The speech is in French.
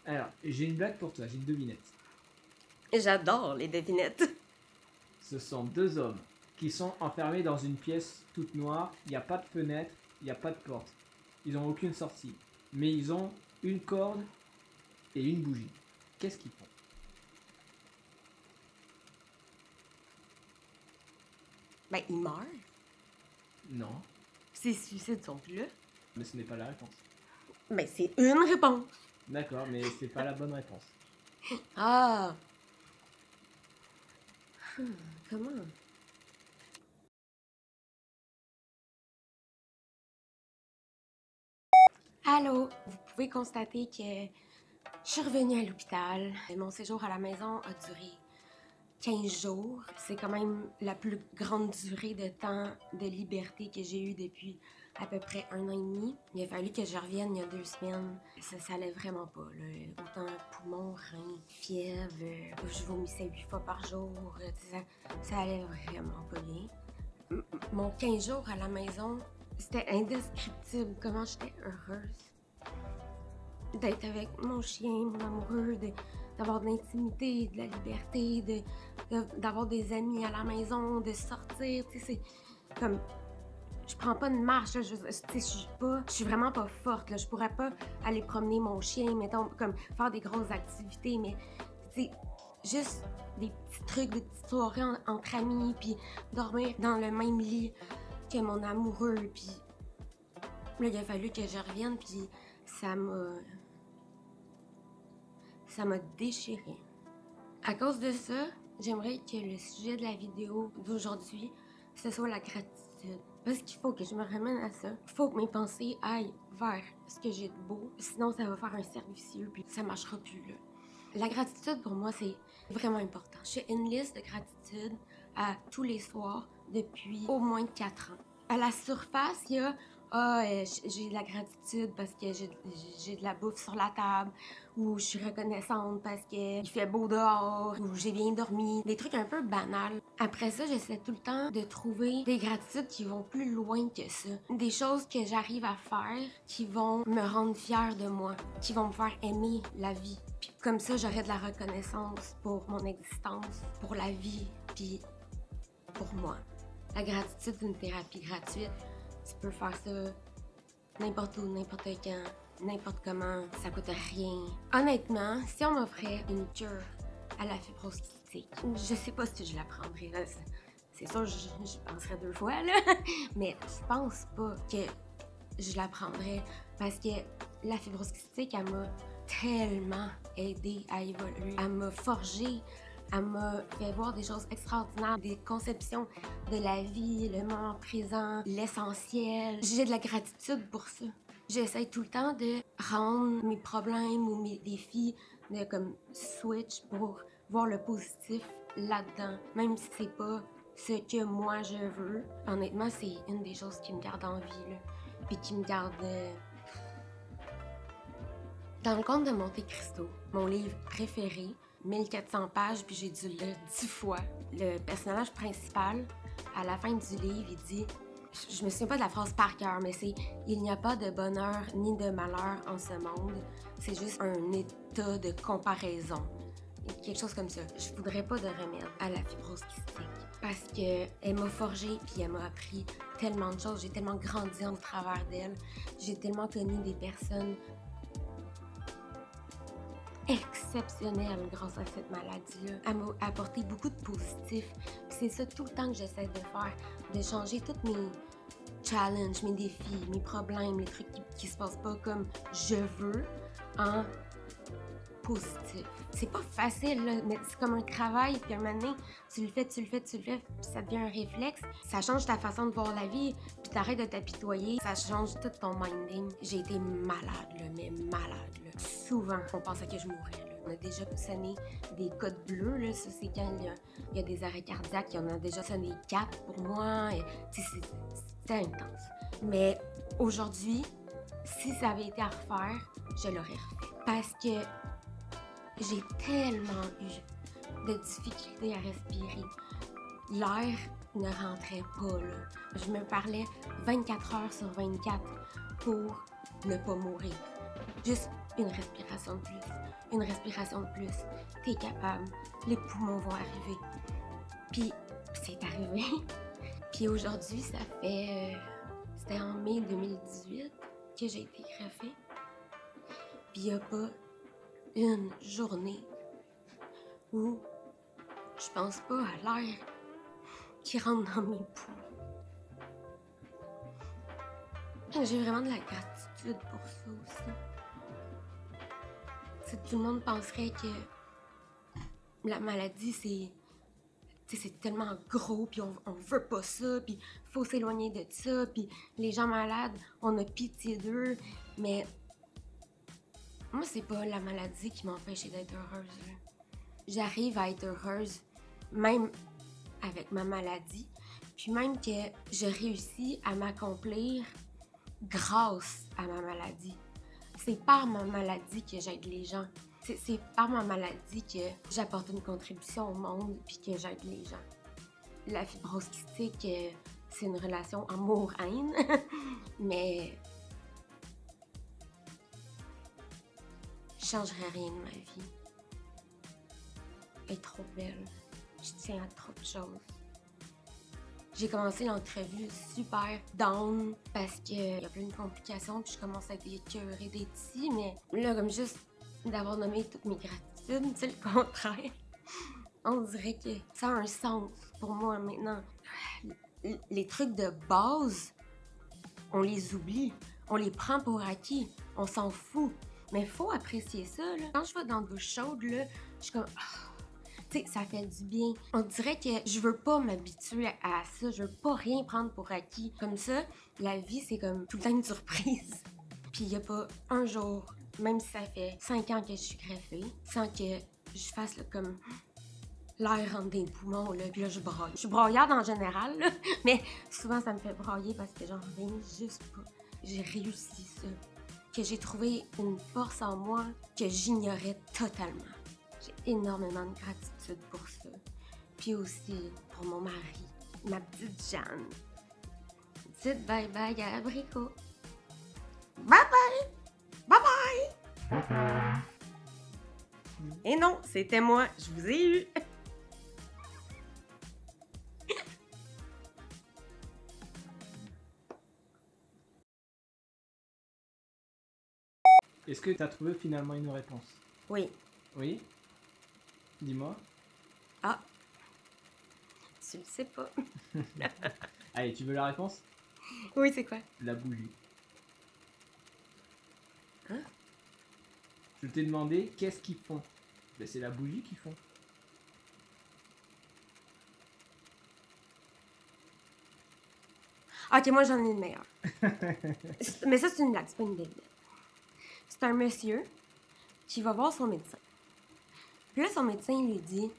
Alors, j'ai une blague pour toi, j'ai une devinette. J'adore les devinettes. Ce sont deux hommes qui sont enfermés dans une pièce toute noire, il n'y a pas de fenêtre, il n'y a pas de porte. Ils n'ont aucune sortie. Mais ils ont une corde et une bougie. Qu'est-ce qu'ils font? Ben, ils meurent. Non, Ces suicides sont plus là. mais ce n'est pas la réponse. Ben, c'est une réponse. D'accord, mais c'est pas la bonne réponse. Ah. Comment? Allô, vous pouvez constater que je suis revenue à l'hôpital. Mon séjour à la maison a duré 15 jours. C'est quand même la plus grande durée de temps de liberté que j'ai eue depuis à peu près 1 an et demi. Il a fallu que je revienne il y a 2 semaines. Ça allait vraiment pas, là. Autant poumons, reins, fièvre, je vomissais 8 fois par jour. Ça allait vraiment pas bien. Mon 15 jours à la maison, c'était indescriptible comment j'étais heureuse d'être avec mon chien, mon amoureux, d'avoir de l'intimité, de la liberté, d'avoir des amis à la maison, de sortir. Tu sais, c'est comme... Je prends pas de marche, là, je suis vraiment pas forte, là. Je pourrais pas aller promener mon chien, mettons, comme faire des grosses activités, mais tu sais, juste des petits trucs, des petites soirées entre amis, puis dormir dans le même lit que mon amoureux, puis là, il a fallu que je revienne, puis ça m'a déchirée. À cause de ça, j'aimerais que le sujet de la vidéo d'aujourd'hui, ce soit la gratitude. Parce qu'il faut que je me ramène à ça. Il faut que mes pensées aillent vers ce que j'ai de beau. Sinon, ça va faire un cercle vicieux, puis ça marchera plus, là. La gratitude, pour moi, c'est vraiment important. Je fais une liste de gratitude à tous les soirs depuis au moins 4 ans. À la surface, il y a j'ai de la gratitude parce que j'ai de la bouffe sur la table, ou je suis reconnaissante parce qu'il fait beau dehors, ou j'ai bien dormi. Des trucs un peu banals. Après ça, j'essaie tout le temps de trouver des gratitudes qui vont plus loin que ça. Des choses que j'arrive à faire qui vont me rendre fière de moi, qui vont me faire aimer la vie. Puis comme ça, j'aurai de la reconnaissance pour mon existence, pour la vie, puis pour moi. La gratitude, c'est une thérapie gratuite. Tu peux faire ça n'importe où, n'importe quand, n'importe comment, ça coûte rien. Honnêtement, si on m'offrait une cure à la fibrose cystique, je sais pas si je la prendrais. C'est sûr, je penserais 2 fois, là. Mais je pense pas que je la prendrais parce que la fibrose cystique, elle m'a tellement aidée à évoluer. Elle m'a forgée. Elle m'a fait voir des choses extraordinaires, des conceptions de la vie, le moment présent, l'essentiel. J'ai de la gratitude pour ça. J'essaie tout le temps de rendre mes problèmes ou mes défis de comme switch pour voir le positif là-dedans, même si c'est pas ce que moi je veux. Honnêtement, c'est une des choses qui me garde en vie, là, puis qui me garde... Dans le conte de Monte Cristo, mon livre préféré, 1400 pages, puis j'ai dû le lire 10 fois. Le personnage principal, à la fin du livre, il dit... Je me souviens pas de la phrase par cœur, mais c'est « Il n'y a pas de bonheur ni de malheur en ce monde. C'est juste un état de comparaison. » Quelque chose comme ça. Je voudrais pas de remède à la fibrose kystique parce qu'elle m'a forgée puis elle m'a appris tellement de choses. J'ai tellement grandi au travers d'elle. J'ai tellement connu des personnes exceptionnelle grâce à cette maladie-là. Elle m'a apporté beaucoup de positif. C'est ça tout le temps que j'essaie de faire, de changer tous mes challenges, mes défis, mes problèmes, les trucs qui se passent pas comme je veux, en positif. C'est pas facile, là, mais c'est comme un travail, puis à un moment donné, tu le fais, puis ça devient un réflexe. Ça change ta façon de voir la vie, puis t'arrêtes de t'apitoyer. Ça change tout ton minding. J'ai été malade, là, mais malade, là. Souvent, on pensait que je mourrais, là. On a déjà sonné des codes bleus, là. Ça, c'est quand il y a des arrêts cardiaques. On a déjà sonné 4 pour moi. C'était intense. Mais aujourd'hui, si ça avait été à refaire, je l'aurais refait. Parce que j'ai tellement eu de difficultés à respirer. L'air ne rentrait pas, là. Je me parlais 24 heures sur 24 pour ne pas mourir. Juste une respiration de plus, une respiration de plus. T'es capable, les poumons vont arriver. Puis c'est arrivé. Puis aujourd'hui, ça fait... c'était en mai 2018 que j'ai été greffée. Puis il n'y a pas une journée où je pense pas à l'air qui rentre dans mes poumons. J'ai vraiment de la gratitude pour ça aussi. T'sais, tout le monde penserait que la maladie, c'est tellement gros, puis on veut pas ça, puis faut s'éloigner de ça, puis les gens malades, on a pitié d'eux, mais moi, c'est pas la maladie qui m'empêche d'être heureuse. Là. J'arrive à être heureuse, même avec ma maladie, puis même que je réussis à m'accomplir grâce à ma maladie. C'est par ma maladie que j'aide les gens. C'est par ma maladie que j'apporte une contribution au monde puis que j'aide les gens. La fibrose kystique, c'est une relation amour-haine, mais je changerais rien de ma vie. Elle est trop belle. Je tiens à trop de choses. J'ai commencé l'entrevue super down parce qu'il y a plein de complications puis je commence à être écœurée d'être ici, mais là, comme juste d'avoir nommé toutes mes gratitudes, c'est le contraire. On dirait que ça a un sens pour moi maintenant. Les trucs de base, on les oublie, on les prend pour acquis, on s'en fout. Mais faut apprécier ça, là. Quand je vais dans l'eau chaude, là, je suis comme... Tu sais, ça fait du bien. On dirait que je veux pas m'habituer à ça. Je veux pas rien prendre pour acquis. Comme ça, la vie, c'est comme tout le temps une surprise. Puis y a pas un jour, même si ça fait 5 ans que je suis greffée, sans que je fasse là, comme l'air rentre des poumons, là, puis là, je braille. Je suis braillarde en général, là, mais souvent, ça me fait brailler parce que j'en reviens juste pas. J'ai réussi ça. Que j'ai trouvé une force en moi que j'ignorais totalement. J'ai énormément de gratitude pour ça. Puis aussi pour mon mari, ma petite Jeanne. Dites bye-bye à Abricot. Bye-bye! Bye-bye! Et non, c'était moi, je vous ai eu. Est-ce que tu as trouvé finalement une réponse? Oui. Oui? Dis-moi. Ah. Tu le sais pas. Allez, tu veux la réponse? Oui, c'est quoi? La bougie. Hein? Je t'ai demandé qu'est-ce qu'ils font. Ben, c'est la bougie qu'ils font. Ok, moi j'en ai une meilleure. Mais ça, c'est une blague, c'est pas une blague. C'est un monsieur qui va voir son médecin. Puis là, son médecin lui dit